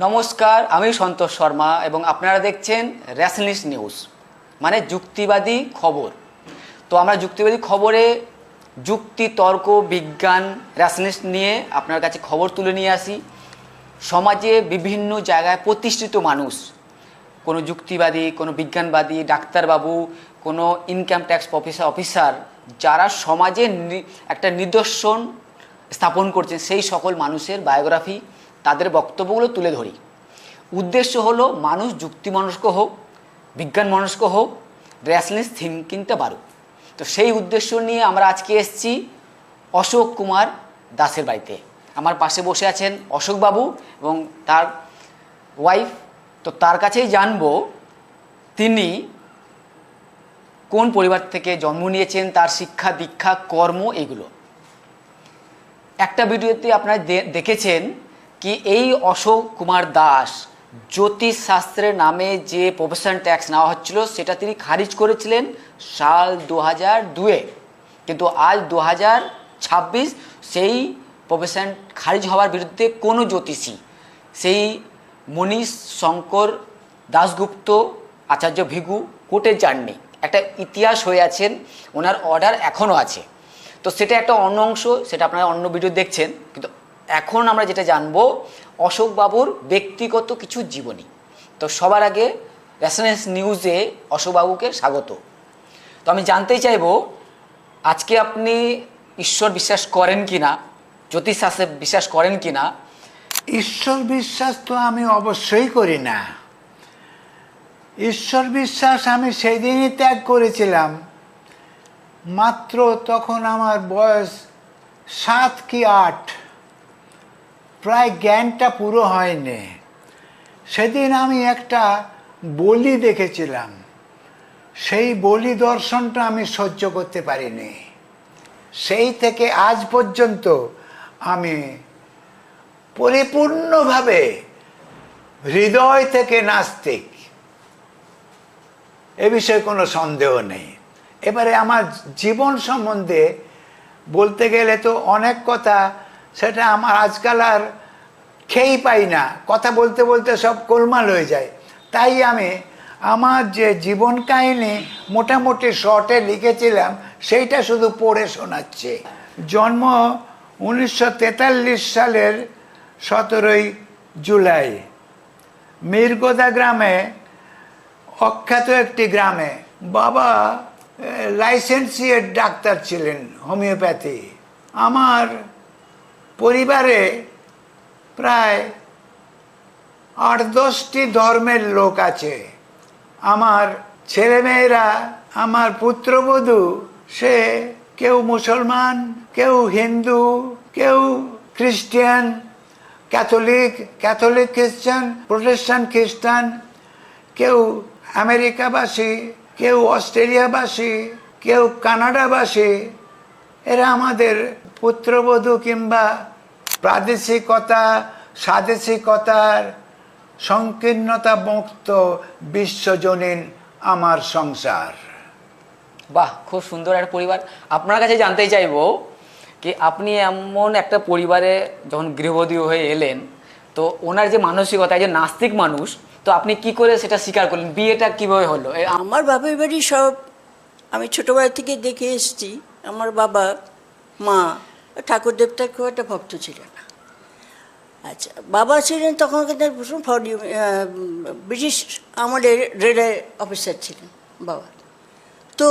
নমস্কার, আমি সন্তোষ শর্মা এবং আপনারা দেখছেন র্যাশনালিস্ট নিউজ, মানে যুক্তিবাদী খবর। তো আমরা যুক্তিবাদী খবরে যুক্তি, তর্ক, বিজ্ঞান, র্যাশনালিস্ট নিয়ে আপনার কাছে খবর তুলে নিয়ে আসি। সমাজে বিভিন্ন জায়গায় প্রতিষ্ঠিত মানুষ, কোনো যুক্তিবাদী, কোনো বিজ্ঞানবাদী, ডাক্তারবাবু, কোনো ইনকাম ট্যাক্স অফিসার, যারা সমাজে একটা নিদর্শন স্থাপন করছেন, সেই সকল মানুষের বায়োগ্রাফি, তাদের বক্তব্যগুলো তুলে ধরি। উদ্দেশ্য হলো মানুষ যুক্তিমনস্ক হোক, বিজ্ঞান মনস্ক হোক, র্যাশনালিস্ট থিঙ্কিংটা বাড়ুক। তো সেই উদ্দেশ্য নিয়ে আমরা আজকে এসেছি অশোক কুমার দাসের বাড়িতে। আমার পাশে বসে আছেন অশোকবাবু এবং তার ওয়াইফ। তো তার কাছেই জানবো তিনি কোন পরিবার থেকে জন্ম নিয়েছেন, তার শিক্ষা দীক্ষা, কর্ম, এগুলো। একটা ভিডিওতে আপনারা দেখেছেন কি এই অশোক কুমার দাস জ্যোতিষশাস্ত্রের নামে যে প্রফেশন ট্যাক্স নেওয়া হচ্ছিল সেটা তিনি খারিজ করেছিলেন সাল 2002-এ, কিন্তু আজ 2026 সেই প্রফেশন খারিজ হওয়ার বিরুদ্ধে কোনো জ্যোতিষী, সেই মনীষ শঙ্কর দাশগুপ্ত আচার্য ভিগু কোর্টে যাননি। একটা ইতিহাস হয়ে আছেন, ওনার অর্ডার এখনও আছে। তো সেটা একটা অন্য অংশ, সেটা আপনারা অন্য ভিডিও দেখছেন। কিন্তু এখন আমরা যেটা জানবো অশোকবাবুর ব্যক্তিগত কিছু জীবনী। তো সবার আগে র্যাশনালিস্ট নিউজে অশোকবাবুকে স্বাগত। তো আমি জানতেই চাইবো আজকে আপনি ঈশ্বর বিশ্বাস করেন কি না, জ্যোতিষশাস্ত্রে বিশ্বাস করেন কি না? ঈশ্বর বিশ্বাস তো আমি অবশ্যই করি না। ঈশ্বর বিশ্বাস আমি সেই দিনই ত্যাগ করেছিলাম, মাত্র তখন আমার বয়স 7 কি 8, প্রায় জ্ঞানটা পুরো হয়নি। সেদিন আমি একটা বলি দেখেছিলাম, সেই বলি দর্শনটা আমি সহ্য করতে পারিনি। সেই থেকে আজ পর্যন্ত আমি পরিপূর্ণভাবে হৃদয় থেকে নাস্তিক, এ বিষয়ে কোনো সন্দেহ নেই। এবারে আমার জীবন সম্বন্ধে বলতে গেলে তো অনেক কথা, সেটা আমার আজকাল আর খেয়েই পাই না, কথা বলতে বলতে সব গোলমাল হয়ে যায়। তাই আমি আমার যে জীবন কাহিনী মোটামুটি শর্টে লিখেছিলাম সেইটা শুধু পড়ে শোনাচ্ছি। জন্ম 1943 সালের 17ই জুলাই, মিরগোদা গ্রামে, অখ্যাত একটি গ্রামে। বাবা লাইসেন্সিয়েট ডাক্তার ছিলেন, হোমিওপ্যাথি। আমার পরিবারে প্রায় 8-10টি ধর্মের লোক আছে। আমার ছেলেমেয়েরা, আমার পুত্রবধূ, সে কেউ মুসলমান, কেউ হিন্দু, কেউ খ্রিস্টান, ক্যাথলিক খ্রিস্টান, প্রোটেস্ট্যান্ট খ্রিস্টান, কেউ আমেরিকাবাসী, কেউ অস্ট্রেলিয়াবাসী, কেউ কানাডাবাসী। এরা আমাদের পুত্রবধূ কিংবা প্রাদেশিকতা, স্বাদেশিকতার সংকীর্ণতা মুক্ত বিশ্বজনীন আমার সংসার। বাহ, খুব সুন্দর একটা পরিবার। আপনার কাছে জানতে চাইবো কি আপনি এমন একটা পরিবারে যখন গৃহবধূ হয়ে এলেন, তো ওনার যে মানসিকতা, যে নাস্তিক মানুষ, তো আপনি কি করে সেটা স্বীকার করলেন? বিয়েটা কিভাবে হলো? আমার বাপের বাড়ি সব আমি ছোটোবেলা থেকে দেখে এসেছি। আমার বাবা মা ঠাকুর দেবতার খুব একটা ভক্ত ছিলেন না। আচ্ছা, বাবা ছিলেন তখনকার ভীষণ ব্রিটিশ আমলের রেলের অফিসার ছিলেন বাবা। তো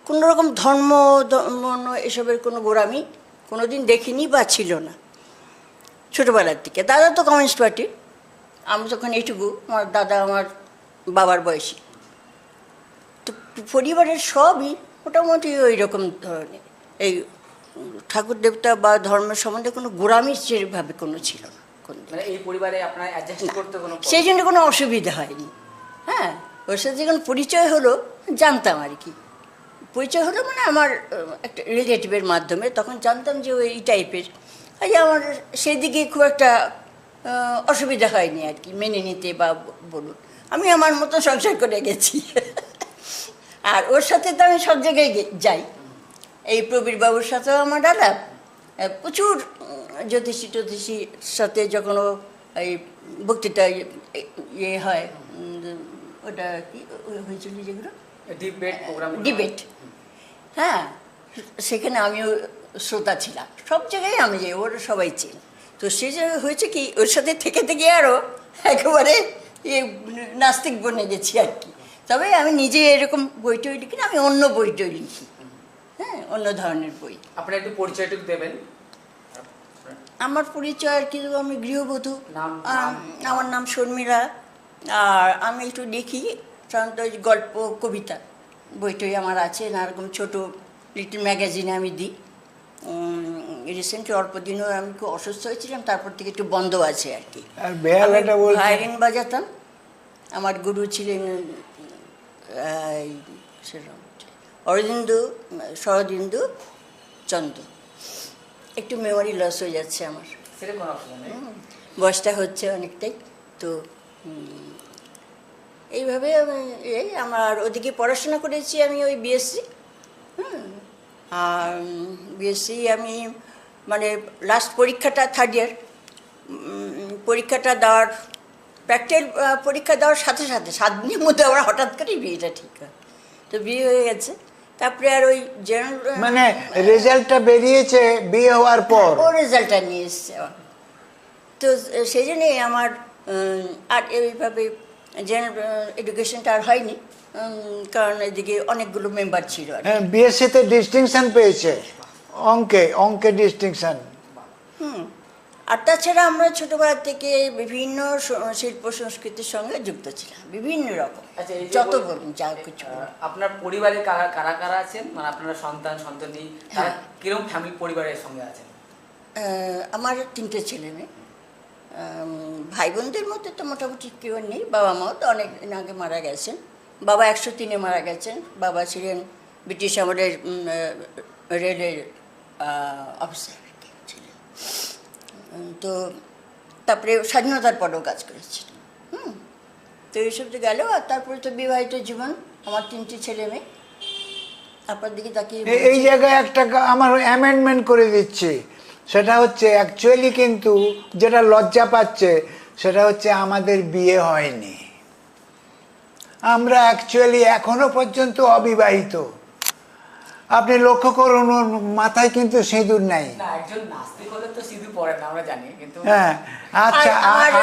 কোনোরকম ধর্ম এসবের কোনো গোড়ামি কোনোদিন দেখিনি বা ছিল না ছোটোবেলার থেকে। দাদা তো কমিউনিস্ট পার্টি, আমি তখন এইটুকু, আমার দাদা আমার বাবার বয়সী। তো পরিবারের সবই মোটামুটি ওই রকম ধরনের, এই ঠাকুর দেবতা বা ধর্মের সম্বন্ধে কোনো গোড়ামি সেভাবে কোনো ছিল না। এই পরিবারে আপনার অ্যাডজাস্ট করতে কোনো, সেই জন্য কোনো অসুবিধা হয়নি। হ্যাঁ, ওর সাথে যখন পরিচয় হলো জানতাম আর কি। পরিচয় হলো মানে আমার একটা রিলেটিভের মাধ্যমে, তখন জানতাম যে ওই টাইপের। আর আমার সেই দিকে খুব একটা অসুবিধা হয়নি আর কি মেনে নিতে বা বলুন। আমি আমার মতো সংসার করে গেছি। আর ওর সাথে তো আমি সব জায়গায় যাই। এই প্রবীরবাবুর সাথেও আমার আলাপ, প্রচুর জ্যোতিষীর সাথে যখন ও এই বক্তৃতা ইয়ে হয়, ওটা কি হয়েছিল যেগুলো ডিবেট প্রোগ্রাম, ডিবেট, হ্যাঁ, সেখানে আমিও শ্রোতা ছিলাম। সব জায়গায় আমি যাই, ওরা সবাই চিনি। তো সে যে হয়েছে কি, ওর সাথে থেকে থেকে আরও একেবারে নাস্তিক বনে গেছি আর কি। তবে আমি নিজে এরকম বই টই লিখি না, আমি অন্য বই টই লিখি, হ্যাঁ, অন্য ধরনের বই। আপনার একটু পরিচয়টুকু দেবেন। আমার পরিচয় আর কি, আমি গৃহবধূ। নাম- আমার নাম শর্মিলা। আর আমি একটু লিখি সাধারণত ওই গল্প, কবিতা, বইটই আমার আছে, নানারকম ছোটো লিটল ম্যাগাজিনে আমি দিই। রিসেন্টলি অল্প দিনও আমি খুব অসুস্থ হয়েছিলাম, তারপর থেকে একটু বন্ধ আছে আর কি। আর বেহালাটা বলছে ভায়োলিন বাজাতাম, আমার গুরু ছিলেন সেরকম শরদিন্দু চন্দ্র। একটু মেমোরি লস হয়ে যাচ্ছে আমার, সেটা কোনো অসুবিধা নেই। বয়সটা হচ্ছে অনেকটাই। তো এইভাবে এই আমার ওদিকে পড়াশোনা করেছি আমি, ওই বিএসসি। আর বিএসসি আমি মানে লাস্ট পরীক্ষাটা থার্ড ইয়ার পরীক্ষাটা দেওয়ার, প্র্যাকটিক্যাল পরীক্ষা দেওয়ার সাথে সাথে 7 দিনের মধ্যে আমার হঠাৎ করেই বিয়েটা ঠিক হয়। তো বিয়ে হয়ে গেছে, তারপরে আর ওই জেনারেল মানে রেজাল্টটা বেরিয়েছে বিয়ে হওয়ার পর। ও রেজাল্টটা নিয়ে এসছে আমার। তো সেই জন্যই আমার আর এইভাবে জেনারেল এডুকেশনটা আর হয়নি, কারণ এদিকে অনেকগুলো মেম্বার ছিল আর কি। হ্যাঁ, বিএসসিতে ডিস্টিংশন পেয়েছে, অঙ্কে ডিস্টিংশন। আর তাছাড়া আমরা ছোটবেলা থেকে বিভিন্ন শিল্প সংস্কৃতির সঙ্গে যুক্ত ছিলাম, বিভিন্ন রকম। আচ্ছা, এই যে যত বল- বলুন যা কিছু বলুন। আপনার পরিবারে কারা কারা কারা আছেন, মানে আপনারা সন্তান সন্ততি, তারা কিরকম ফ্যামিলি পরিবারের সঙ্গে আছেন? আমার 3টে ছেলে মেয়ে। ভাই বোনদের মধ্যে তো মোটামুটি কেউ নেই, বাবা মাও তো অনেক দিন আগে মারা গেছেন। বাবা 103-এ মারা গেছেন। বাবা ছিলেন ব্রিটিশ আমলের রেলের অফিসার ছিলেন। তো তারপরে স্বাধীনতার পরেও কাজ করেছিলেন। তো এইসব তো গেল। আর তারপরে তো বিবাহিত জীবন, আমার 3টে ছেলে মেয়ে। আপনার দিকে তাকিয়ে এই জায়গায় একটা আমার অ্যামেন্ডমেন্ট করে দিচ্ছি, সেটা হচ্ছে অ্যাকচুয়ালি কিন্তু যেটা লজ্জা পাচ্ছে সেটা হচ্ছে আমাদের বিয়ে হয়নি। আমরা অ্যাকচুয়ালি এখনো পর্যন্ত অবিবাহিত। আপনি লক্ষ্য করুন, ওর মাথায় কিন্তু সিঁদুর নাই। না, একজন নাস্তিক হলে তো সিঁদুর পরে না, আমরা জানি, কিন্তু হ্যাঁ, আচ্ছা,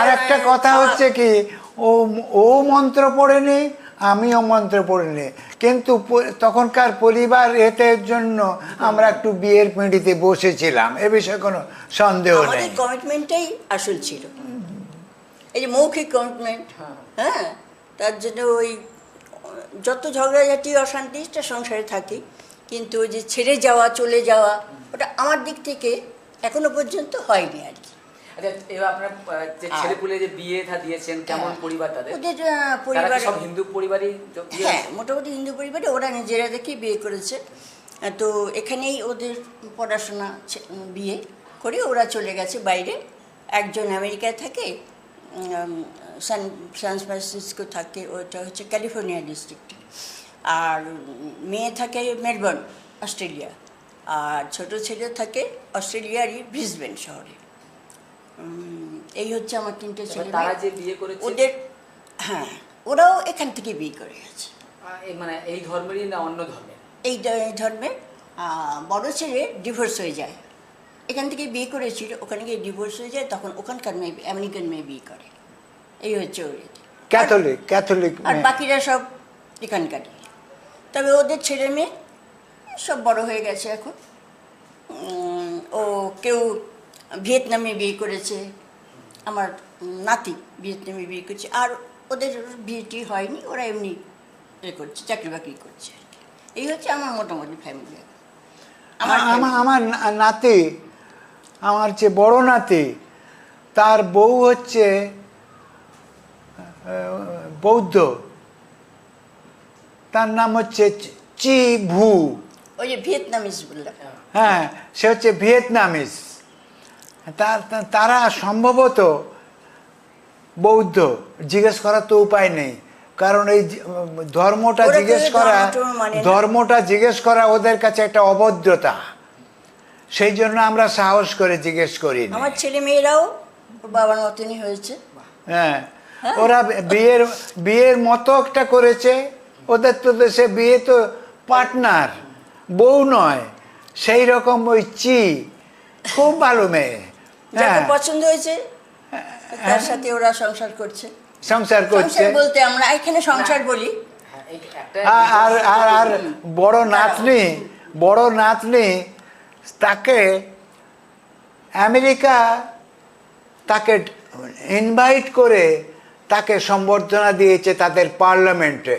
আর একটা কথা হচ্ছে কি, ও মন্ত্র পড়েনি, আমিও মন্ত্র পড়িনি, কিন্তু তখনকার পরিবার এতের জন্য আমরা একটু বিয়ের পিঁড়িতে বসেছিলাম, এ বিষয়ে কোনো সন্দেহ নেই। আমাদের কমিটমেন্টটাই আসল ছিল, এই যে মৌখিক কমিটমেন্ট। হ্যাঁ, তার জন্য ওই যত ঝগড়াঝাটি অশান্তিটা সংসারে থাকে, কিন্তু ওই যে ছেড়ে যাওয়া, চলে যাওয়া, ওটা আমার দিক থেকে এখনো পর্যন্ত হয়নি আর কি। আচ্ছা, এবার আপনার যে ছেলেপুলে যে বিয়ে থা দিয়েছেন, কেমন পরিবার তাদের? ওদের তারা পরিবার কি সব হিন্দু পরিবারই বিয়ে হ্যাঁ, হয়েছে? মোটামুটি হিন্দু পরিবারে ওরা নিজেরা দেখে বিয়ে করেছে। তো এখানেই ওদের পড়াশোনা বিয়ে করে ওরা চলে গেছে বাইরে। একজন আমেরিকায় থাকে, সান ফ্রান্সিসকো থাকে, ওটা হচ্ছে ক্যালিফোর্নিয়া ডিস্ট্রিক্টে। আর মেয়ে থাকে মেলবোর্ন, অস্ট্রেলিয়া। আর ছোট ছেলে থাকে অস্ট্রেলিয়ারই ব্রিসবেন শহরে। এই হচ্ছে আমার 3টে ছেলে। তারা যে বিয়ে করেছে ওদের, হ্যাঁ, ওরাও এখান থেকে বিয়ে করে গেছে। মানে এই ধর্মেরই না অন্য ধর্মের? এই ধর্মে বড় ছেলে ডিভোর্স হয়ে যায়, এখান থেকে বিয়ে করেছিল, ওখানে গিয়ে ডিভোর্স হয়ে যায়, তখন ওখানকার মেয়ে, আমেরিকান মেয়ে বিয়ে করে। এই হচ্ছে ওর। ক্যাথলিক আর বাকিরা সব এখানকারই। তবে ওদের ছেলে মেয়ে সব বড় হয়ে গেছে এখন। ও কেউ ভিয়েতনামে বিয়ে করেছে, আমার নাতি ভিয়েতনামে বিয়ে করছে। আর ওদের বিয়েটি হয়নি, ওরা এমনি করছে, চাকরি বাকরি করছে আর কি। এই হচ্ছে আমার মোটামুটি ফ্যামিলি। আমার নাতি, আমার যে বড় নাতি, তার বউ হচ্ছে বৌদ্ধ, তার নাম হচ্ছে চি ভু। ওই যে ভিয়েতনামিজ বললাম। হ্যাঁ, সে হচ্ছে ভিয়েতনামিজ। তারা সম্ভবত বৌদ্ধ। জিজ্ঞেস করার তো উপায় নেই, কারণ এই ধর্মটা ওরা তো জিজ্ঞেস করা, মানে না। ধর্মটা জিজ্ঞেস করা ওদের কাছে একটা অভদ্রতা। সেই জন্য আমরা সাহস করে জিজ্ঞেস করি না। আমার ছেলে মেয়েরাও ওর বাবার মতনই হয়েছে। হ্যাঁ, ওরা বিয়ের মতো একটা করেছে। ওদের তো দেশে বিয়ে তো পার্টনার, বউ নয়, সেই রকম ওই খুব ভালো মেয়ে। যাকে হ্যাঁ, পছন্দ হয়েছে তার সাথে ওরা সংসার করছে। সংসার করছে। সংসার বলতে আমরা এখানে সংসার বলি। হ্যাঁ, একটা আর বড় নাতনি তাকে আমেরিকা তাকে ইনভাইট করে তাকে সম্বর্ধনা দিয়েছে তাদের পার্লামেন্টে।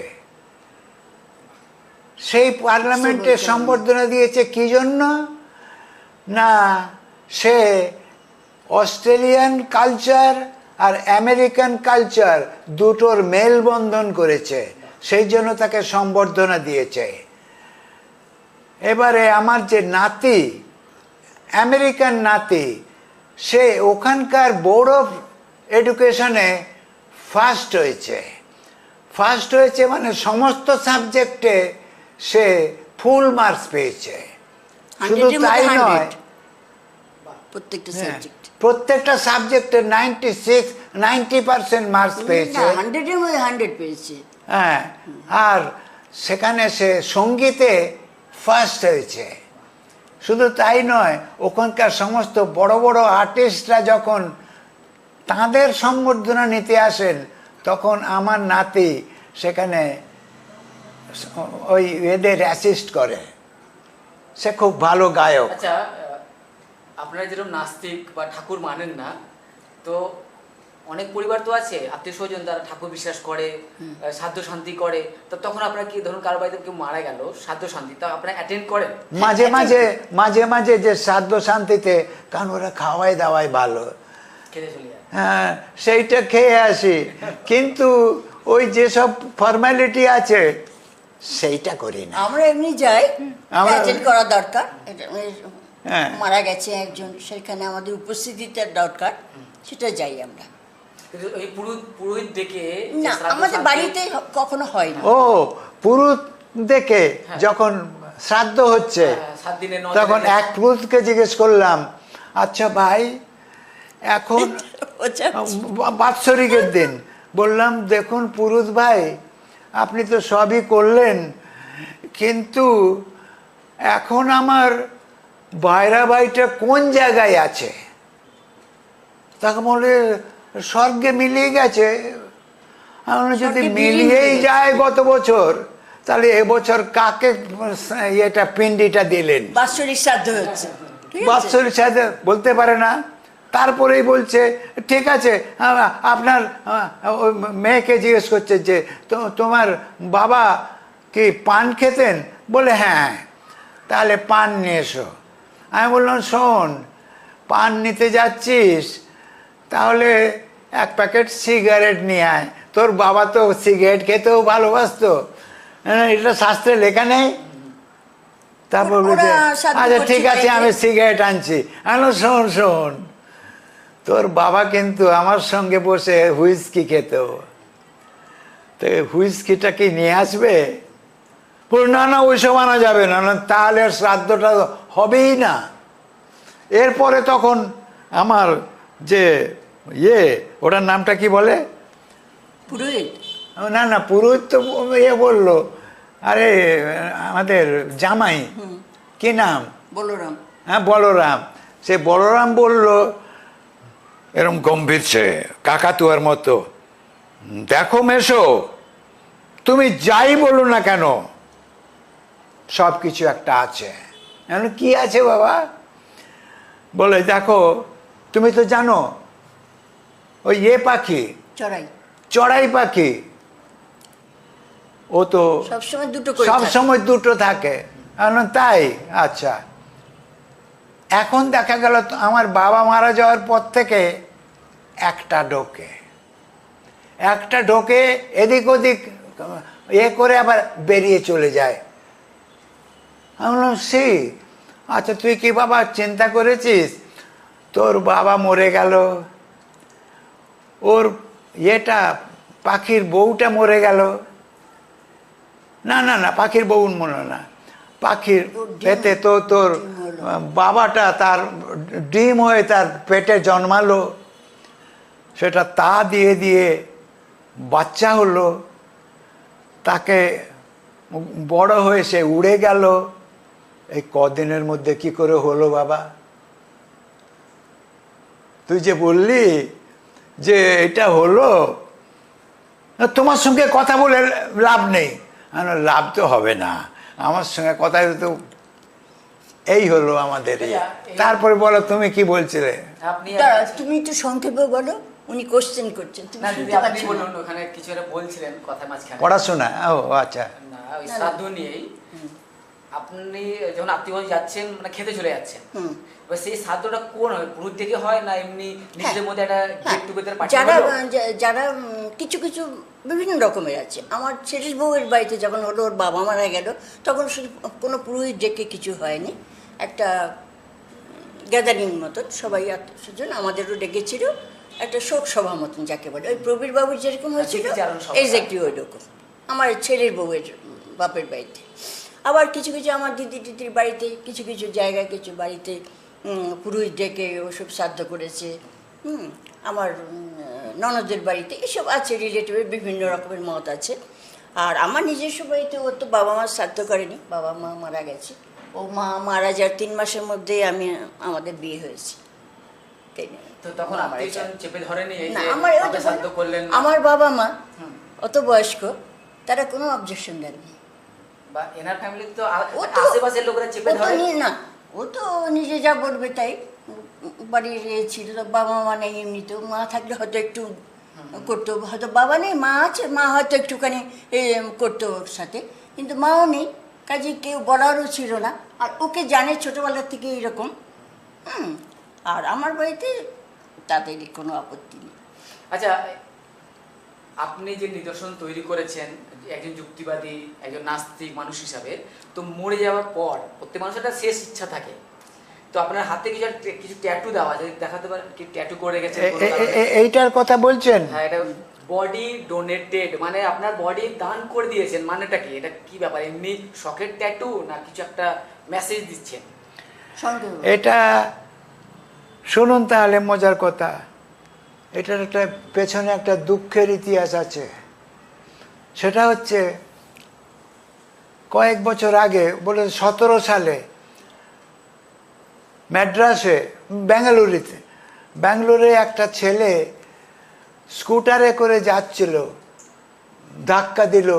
সেই পার্লামেন্টে সম্বর্ধনা দিয়েছে কি জন্য? না, সে অস্ট্রেলিয়ান কালচার আর আমেরিকান কালচার দুটোর মেলবন্ধন করেছে, সেই জন্য তাকে সম্বর্ধনা দিয়েছে। এবারে আমার যে নাতি, আমেরিকান নাতি, সে ওখানকার বোর্ড অফ এডুকেশনে ফার্স্ট হয়েছে, মানে সমস্ত সাবজেক্টে সে ফুল মার্কস পেয়েছে। শুধু 100 এর তাই মধ্যে নয়, 100 প্রত্যেকটা হ্যাঁ, সাবজেক্ট। প্রত্যেকটা সাবজেক্টে 90% মার্কস পেয়েছে। 100 এর মধ্যে 100 পেয়েছে। হ্যাঁ, আর সেখানে সে সঙ্গীতে ফার্স্ট হয়েছে। শুধু তাই নয়, ওখানকার সমস্ত বড় বড় আর্টিস্টরা যখন তাদের সম্বর্ধনা নিতে আসেন, তখন আমার নাতি সেখানে ওই এদের অ্যাসিস্ট করে। সে খুব ভালো গায়ক। আচ্ছা, আপনারা যেরকম নাস্তিক বা ঠাকুর মানেন না, তো অনেক পরিবার তো আছে আত্মীয় স্বজন তারা ঠাকুর বিশ্বাস করে, সাধ্য শান্তি করে, তো তখন আপনারা কি ধরুন কারো বাড়িতে কেউ মারা গেল, সাধ্য শান্তি তা আপনারা অ্যাটেন্ড করেন? মাঝে মাঝে যে সাধ্য শান্তিতে, কারণ ওরা খাওয়াই দাওয়াই ভালো, খেতে চলে যায়। হ্যাঁ, সেইটা খেয়ে আসি, কিন্তু ওই যেসব ফর্মালিটি আছে সেইটা করি না। আমরা এমনি যাই, অ্যাটেন্ড করা দরকার। হ্যাঁ। মারা গেছে একজন, সেখানে আমাদের উপস্থিতিটা দরকার, সেটা যাই আমরা। কিন্তু ওই পুরোহিত ডেকে যে না, শ্রাদ্ধ আমাদের শান্তি- বাড়িতে কখনো হয় না। ও, পুরুত দেখে যখন শ্রাদ্ধ হচ্ছে, 7 দিনে 9 তখন এক পুরুতকে জিজ্ঞেস করলাম, আচ্ছা ভাই, এখন বাৎসরিকের দিন, বললাম দেখুন পুরুত ভাই, আপনি তো সবই করলেন, কিন্তু এখন আমার বাইরা ভাইটা কোন জায়গায় আছে? তাকে বলে স্বর্গে মিলিয়ে গেছে। আমরা যদি স্বর্গে মিলিয়েই বিলীন হয়ে যায় গত বছর, তাহলে এবছর কাকে এটা পিণ্ডিটা দিলেন? বাৎসরিক শ্রাদ্ধ হচ্ছে, ঠিক আছে? বাৎসরিক সাথে বলতে পারে না। তারপরেই বলছে ঠিক আছে, আপনার ওই মেয়েকে জিজ্ঞেস করছে যে তোমার বাবা কি পান খেতেন? বলে হ্যাঁ, তাহলে পান নিয়ে এসো। আমি বললাম শোন, পান নিতে যাচ্ছিস, তাহলে 1 প্যাকেট সিগারেট নিয়ে আয়, তোর বাবা তো সিগারেট খেতেও ভালোবাসতো, এটা শাস্ত্রে লেখা নেই? তারপর বলছে আচ্ছা ঠিক আছে, আমি সিগারেট আনছি। আমি শোন, তোর বাবা কিন্তু আমার সঙ্গে বসে হুইস্কি খেত, তো হুইস্কিটা কি নিয়ে আসবে? না, ওইসব আনা যাবে না, তাহলে শ্রাদ্ধটা হবেই না। এরপরে তখন আমার যে ওটার নামটা কি বলে? পুরোহিত। না, পুরোহিত তো বললো, আরে আমাদের জামাই, কি নাম? বলরাম। হ্যাঁ, বলরাম। সে বলরাম বলল এরম গম্ভীর, সে কাকাতুয়ার মতো, দেখো মেশো, তুমি যাই বলো না কেন, সব কিছু একটা আছে। কি আছে বাবা? বলে দেখো, তুমি তো জানো ওই পাখি, চড়াই পাখি, ও তো সবসময় দুটো থাকে। তাই? আচ্ছা। এখন দেখা গেল আমার বাবা মারা যাওয়ার পর থেকে একটা ঢোকে এদিক ওদিক করে আবার বেরিয়ে চলে যায়। আমি বললাম আচ্ছা তুই কি বাবা চিন্তা করেছিস, তোর বাবা মরে গেল, ওর পাখির বউটা মরে গেল। না, পাখির বউ মনে না, পাখির পেটে তো তোর বাবাটা তার ডিম হয়ে তার পেটে জন্মালো। সেটা তা দিয়ে দিয়ে বাচ্চা হলো, তাকে বড় হয়ে সে উড়ে গেল। এই কদিনের মধ্যে কি করে হলো বাবা? তুই যে বললি যে এটা হলো, তোমার সঙ্গে কথা বলে লাভ নেই। লাভ তো হবে না, আমার সঙ্গে কথা তো এই হলো আমাদের। তারপরে বলো তুমি কি বলছিলে? আপনি তুমি একটু সংক্ষেপে বলো, উনি কোশ্চেন করছেন, তুমি না দিদি, শুনতে আপনি পাচ্ছ না। বলুন, ওখানে কিছু একটা বলছিলেন কথা মাঝখানে। পড়াশোনা? ও আচ্ছা। না, ওই শ্রাদ্ধ নিয়েই। আপনি যখন আত্মীয় যাচ্ছেন, মানে খেতে চলে যাচ্ছেন, এবার সেই শ্রাদ্ধটা কোন হয়, পুরোহিত থেকে হয় না এমনি নিজেদের মধ্যে একটা গেট টুগেদার পার্টি? যারা যারা কিছু কিছু বিভিন্ন রকমের আছে। আমার ছেলের বউয়ের বাড়িতে যখন হলো, ওর বাবা মারা গেল, তখন শুধু কোনো পুরোহিত ডেকে কিছু হয়নি, একটা গ্যাদারিং মতন সবাই আত্মীয়স্বজন আমাদেরও ডেকেছিল, একটা শোক সভা মতন যাকে বলে। ওই প্রবীর বাবুর যেরকম হয়েছিল এক্স্যাক্টলি ওই রকম আমার ছেলের বউয়ের বাপের বাড়িতে। আবার কিছু কিছু আমার দিদি দিদির বাড়িতে, কিছু কিছু জায়গায় কিছু বাড়িতে পুরোহিত ডেকে ওসব শ্রাদ্ধ করেছে। আমার ননদের বাড়িতে এসব আছে, রিলেটিভের বিভিন্ন রকমের মত আছে। আর আমার নিজস্ব বাড়িতে ও তো বাবা মার শ্রাদ্ধ করেনি, বাবা মা মারা গেছে। ও মা মারা যাওয়ার 3 মাসের মধ্যে আমাদের বিয়ে হয়েছে। তো তখন আত্মীয়জন চেপে ধরেনি এই না, যে আমার আপনি শ্রাদ্ধ করলেন না? আমার বাবা মা অত বয়স্ক, তারা কোনো অবজেকশন দেননি। বা এনার ফ্যামিলি তো ও তো আশেপাশের লোকেরা চেপে ও তো ধরে। না, ও তো নিজে যা বলবে তাই। বাড়ির এ ছিল, বাবা মা নেই, এমনিতেও মা থাকলে হয়তো একটু করতো, হয়তো বাবা নেই, মা আছে, মা হয়তো একটুখানি করতো ওর সাথে, কিন্তু মাও নেই, কাজে কেউ বলারও ছিল না। আর ওকে জানে ছোটোবেলার থেকে এরকম। আর আমার বাড়িতে তাদের কোনো আপত্তি নেই। আচ্ছা, আপনি যে নিদর্শন তৈরি করেছেন একজন যুক্তিবাদী, একজন নাস্তিক মানুষ হিসাবে, তো মরে যাওয়ার পর প্রত্যেক মানুষের একটা শেষ ইচ্ছা থাকে, তো আপনার হাতে কিছু ট্যাটু দেওয়া, যদি দেখাতে পারেন কি ট্যাটু করে রেখেছেন? এইটার কথা বলছেন? হ্যাঁ, এটা বডি ডোনেটেড, মানে আপনার বডি দান করে দিয়েছেন, মানেটা কি? এটা কি ব্যাপার, এমনি শখের ট্যাটু না কিছু একটা মেসেজ দিচ্ছেন? এটা শুনুন তাহলে মজার কথা। এটার একটা পেছনে একটা দুঃখের ইতিহাস আছে। সেটা হচ্ছে কয়েক বছর আগে, বলে 17 সালে ম্যাড্রাসে, ব্যাঙ্গালোরে একটা ছেলে স্কুটারে করে যাচ্ছিল, ধাক্কা দিল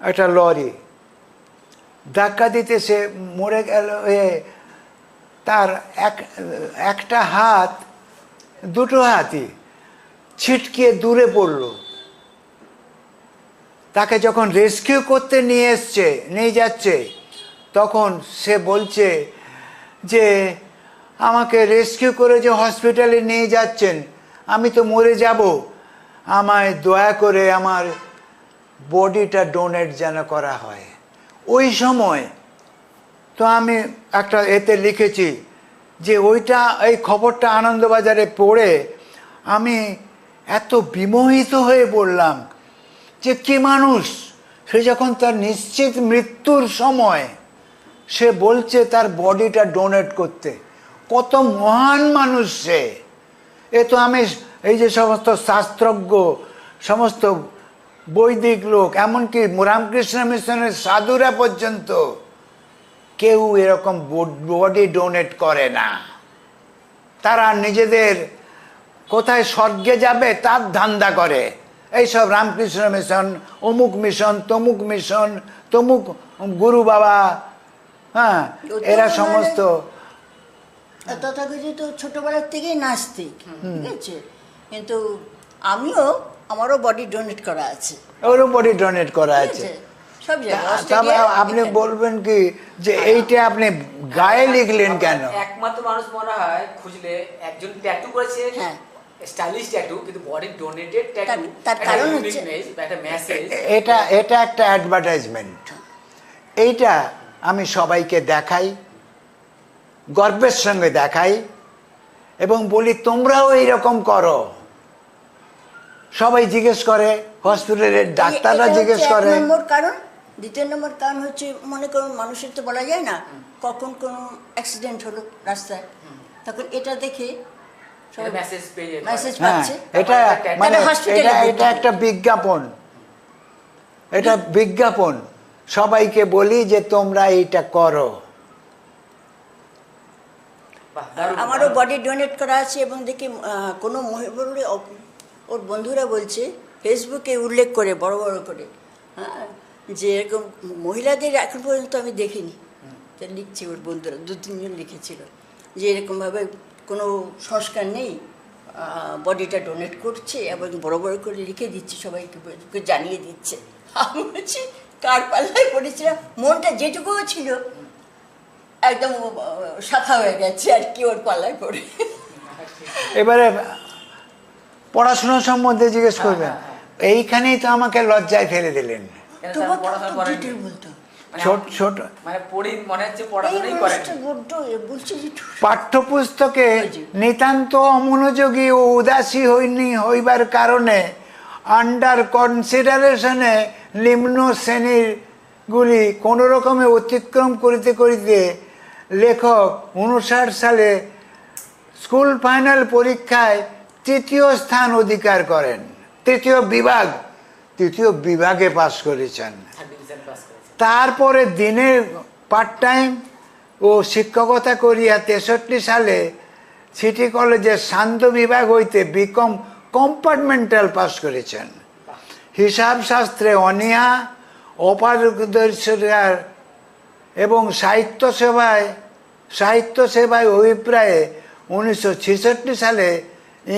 একটা লরি। ধাক্কা দিতে সে মরে গেল। তার একটা হাত, দুটো হাতই ছিটকিয়ে দূরে পড়ল। তাকে যখন রেস্কিউ করতে নিয়ে যাচ্ছে, তখন সে বলছে যে আমাকে রেস্কিউ করে যে হসপিটালে নিয়ে যাচ্ছেন, আমি তো মরে যাব, আমায় দয়া করে আমার বডিটা ডোনেট যেন করা হয়। ওই সময় তো আমি একটা এতে লিখেছি যে এই খবরটা আনন্দবাজারে পড়ে আমি এত বিমোহিত হয়ে পড়লাম যে কি মানুষ, সে যখন তার নিশ্চিত মৃত্যুর সময় সে বলছে তার বডিটা ডোনেট করতে। কত মহান মানুষ সে! এ তো আমি এই যে সমস্ত শাস্ত্রজ্ঞ, সমস্ত বৈদিক লোক, এমনকি রামকৃষ্ণ মিশনের সাধুরা পর্যন্ত কেউ এরকম বডি ডোনেট করে না। তারা নিজেদের কোথায় স্বর্গে যাবে তার ধান্দা করে। এইসব রামকৃষ্ণ মিশন, অমুক মিশন, তমুক মিশন, তমুক গুরু বাবা, হ্যাঁ, এরা সমস্ত তথাকথিত ছোটবেলার থেকেই নাস্তিক, ঠিক আছে। কিন্তু আমারও বডি ডোনেট করা আছে, ওরও বডি ডোনেট করা আছে। সব তবে আপনি বলবেন কি যে এইটা আপনি গায়ে লিখলেন কেন? একমাত্র মানুষ মনে হয় খুঁজলে একজন ট্যাটু করেছে, স্টাইলিশ ট্যাটু, কিন্তু বডি ডোনেটেড ট্যাটু। তার কারণ হচ্ছে একটা মেসেজ। এটা একটা অ্যাডভার্টাইজমেন্ট। এইটা আমি সবাইকে দেখাই, গর্বের সঙ্গে দেখাই এবং বলি তোমরাও এইরকম করো। সবাই জিজ্ঞেস করে, হসপিটালের ডাক্তাররা জিজ্ঞেস করে। দ্বিতীয় নম্বর কারণ হচ্ছে, মনে করুন মানুষের তো বলা যায় না কখন কোনো অ্যাক্সিডেন্ট হলো রাস্তায়, তখন এটা দেখে মেসেজ পেয়ে যেতে মেসেজ পারে। হ্যাঁ, পাচ্ছে। এটা তারপরে মানে hospital-এ এটা ভর্তি। এটা একটা বিজ্ঞাপন, এটা বিজ্ঞাপন। সবাইকে বলি যে তোমরা এইটা করো। বাহ, দারুণ, আমারও দারুণ। বডি ডোনেট করা আছে এবং দেখি কোনো ওর বন্ধুরা বলছে ফেসবুকে উল্লেখ করে বড় বড় করে, হ্যাঁ, যে এরকম মহিলাদের এখন পর্যন্ত আমি দেখিনি। তা লিখছি ওর বন্ধুরা, 2-3 জন লিখেছিল যে এরকমভাবে কোনো সংস্কার নেই, বডিটা ডোনেট করছে এবং বড় বড় করে লিখে দিচ্ছে, সবাইকে জানিয়ে দিচ্ছে। আমি বলছি কার পাল্লায় পড়েছিলাম, মনটা যেটুকুও ছিল একদম শাখা হয়ে গেছে আর কি ওর পাল্লায় পড়ে। এবারে পড়াশোনা সম্বন্ধে জিজ্ঞেস করবেন, এইখানেই তো আমাকে লজ্জায় ফেলে দিলেন। কেন তবুও তারা পড়াশোনা তো করেননি? ডিটেল বলতো। মানে ছোট ছোট মানে পড়ি মনে হচ্ছে এই পড়াশোনাই করেন। মানুষটা বড্ড বলছে যে পাঠ্যপুস্তকে নিতান্ত অমনোযোগী ও উদাসী হইবার কারণে আন্ডার কনসিডারেশনে নিম্ন শ্রেণীরগুলি কোনো রকমে অতিক্রম করিতে করিতে লেখক 59 সালে স্কুল ফাইনাল পরীক্ষায় 3য় স্থান অধিকার করেন। 3য় বিভাগে পাশ করেছেন। ডিভিশন পাস করেছে। তারপরে দিনের পার্ট টাইম ও শিক্ষকতা করিয়া 63 সালে সিটি কলেজের শান্ত বিভাগ হইতে বিকম কম্পার্টমেন্টাল পাস করেছেন। হিসাব শাস্ত্রে অনীহা, অপারদর্শিতা এবং সাহিত্য সেবায় অভিপ্রায়ে 1966 সালে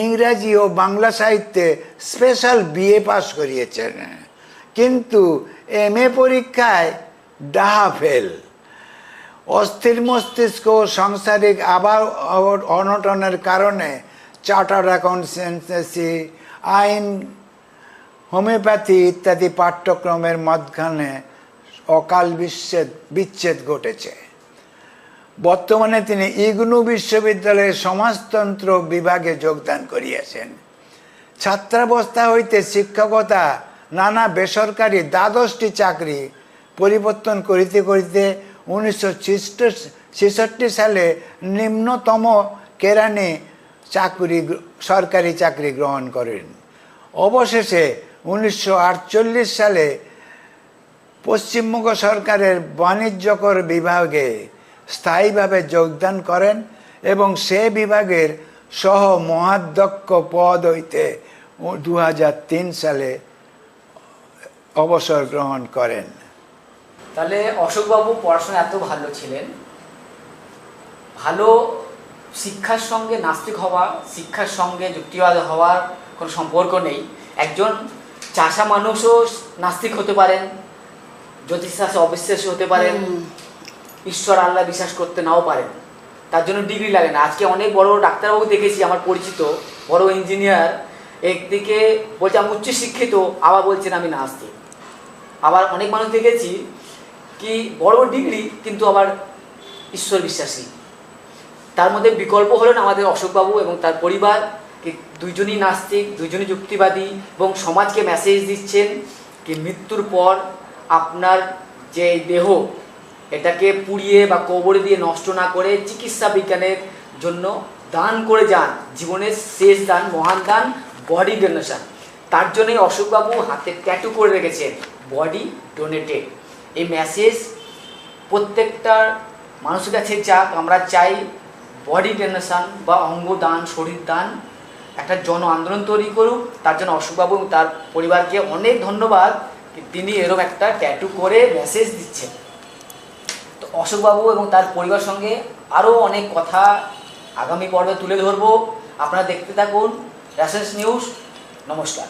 ইংরাজি ও বাংলা সাহিত্যে স্পেশাল বিএ পাস করিয়েছেন, কিন্তু এমএ পরীক্ষায় ডাহা ফেল। অস্থির মস্তিষ্ক ও সাংসারিক অনটনের কারণে চার্টার্ড অ্যাকাউন্টেন্সি, আইন, হোমিওপ্যাথি ইত্যাদি পাঠ্যক্রমের মাঝখানে অকাল বিচ্ছেদ ঘটেছে। বর্তমানে তিনি ইগনু বিশ্ববিদ্যালয়ের সমাজতন্ত্র বিভাগে যোগদান করিয়াছেন। ছাত্রাবস্থা হইতে শিক্ষকতা, নানা বেসরকারি 12টি চাকরি পরিবর্তন করিতে করিতে 1966 সালে নিম্নতম কেরানি সরকারি চাকরি গ্রহণ করেন। অবশেষে 1948 সালে পশ্চিমবঙ্গ সরকারের বাণিজ্যকর বিভাগে স্থায়ীভাবে যোগদান করেন এবং সে বিভাগের সহ মহাধ্যক্ষ পদ হইতে 2003 সালে অবসর গ্রহণ করেন। তাহলে অশোকবাবু পড়াশোনা এত ভালো ছিলেন, ভালো শিক্ষার সঙ্গে নাস্তিক হওয়া, শিক্ষার সঙ্গে যুক্তিবাদ হওয়ার কোনো সম্পর্ক নেই। একজন চাষা মানুষও নাস্তিক হতে পারেন, জ্যোতিষশাস্ত্রে অবিশ্বাসী হতে পারেন, ঈশ্বর আল্লাহ বিশ্বাস করতে নাও পারেন, তার জন্য ডিগ্রি লাগে না। আজকে অনেক বড় ডাক্তারবাবু দেখেছি আমার পরিচিত, বড় ইঞ্জিনিয়ার, একদিকে বলছে আমি উচ্চশিক্ষিত, আবার বলছেন আমি নাস্তিক। আবার অনেক মানুষ দেখেছি কি বড় ডিগ্রি কিন্তু আবার ঈশ্বর বিশ্বাসী। তার মধ্যে বিকল্প হলেন আমাদের অশোকবাবু এবং তার পরিবার, কি দুইজনই নাস্তিক, দুইজনই যুক্তিবাদী এবং সমাজকে মেসেজ দিচ্ছেন কি মৃত্যুর পর আপনার যে দেহ এটাকে পুড়িয়ে বা কবরে দিয়ে নষ্ট না করে চিকিৎসা বিজ্ঞানের জন্য দান করে যান। জীবনের শেষ দান, মহান দান, বডি ডোনেশন। তার জন্যই অশোকবাবু হাতে ট্যাটু করে রেখেছেন বডি ডোনেটেড। এই মেসেজ প্রত্যেকটা মানুষের কাছে যাক। আমরা চাই বডি ডোনেশন বা অঙ্গদান, শরীর দান একটা জন আন্দোলন তৈরি করুক। তার জন্য অশোকবাবু এবং তার পরিবারকে অনেক ধন্যবাদ, তিনি এরকম একটা ট্যাটু করে মেসেজ দিচ্ছেন। তো অশোকবাবু এবং তার পরিবার সঙ্গে আরও অনেক কথা আগামী পর্বে তুলে ধরবো। আপনারা দেখতে থাকুন রেসেন্স নিউজ। নমস্কার।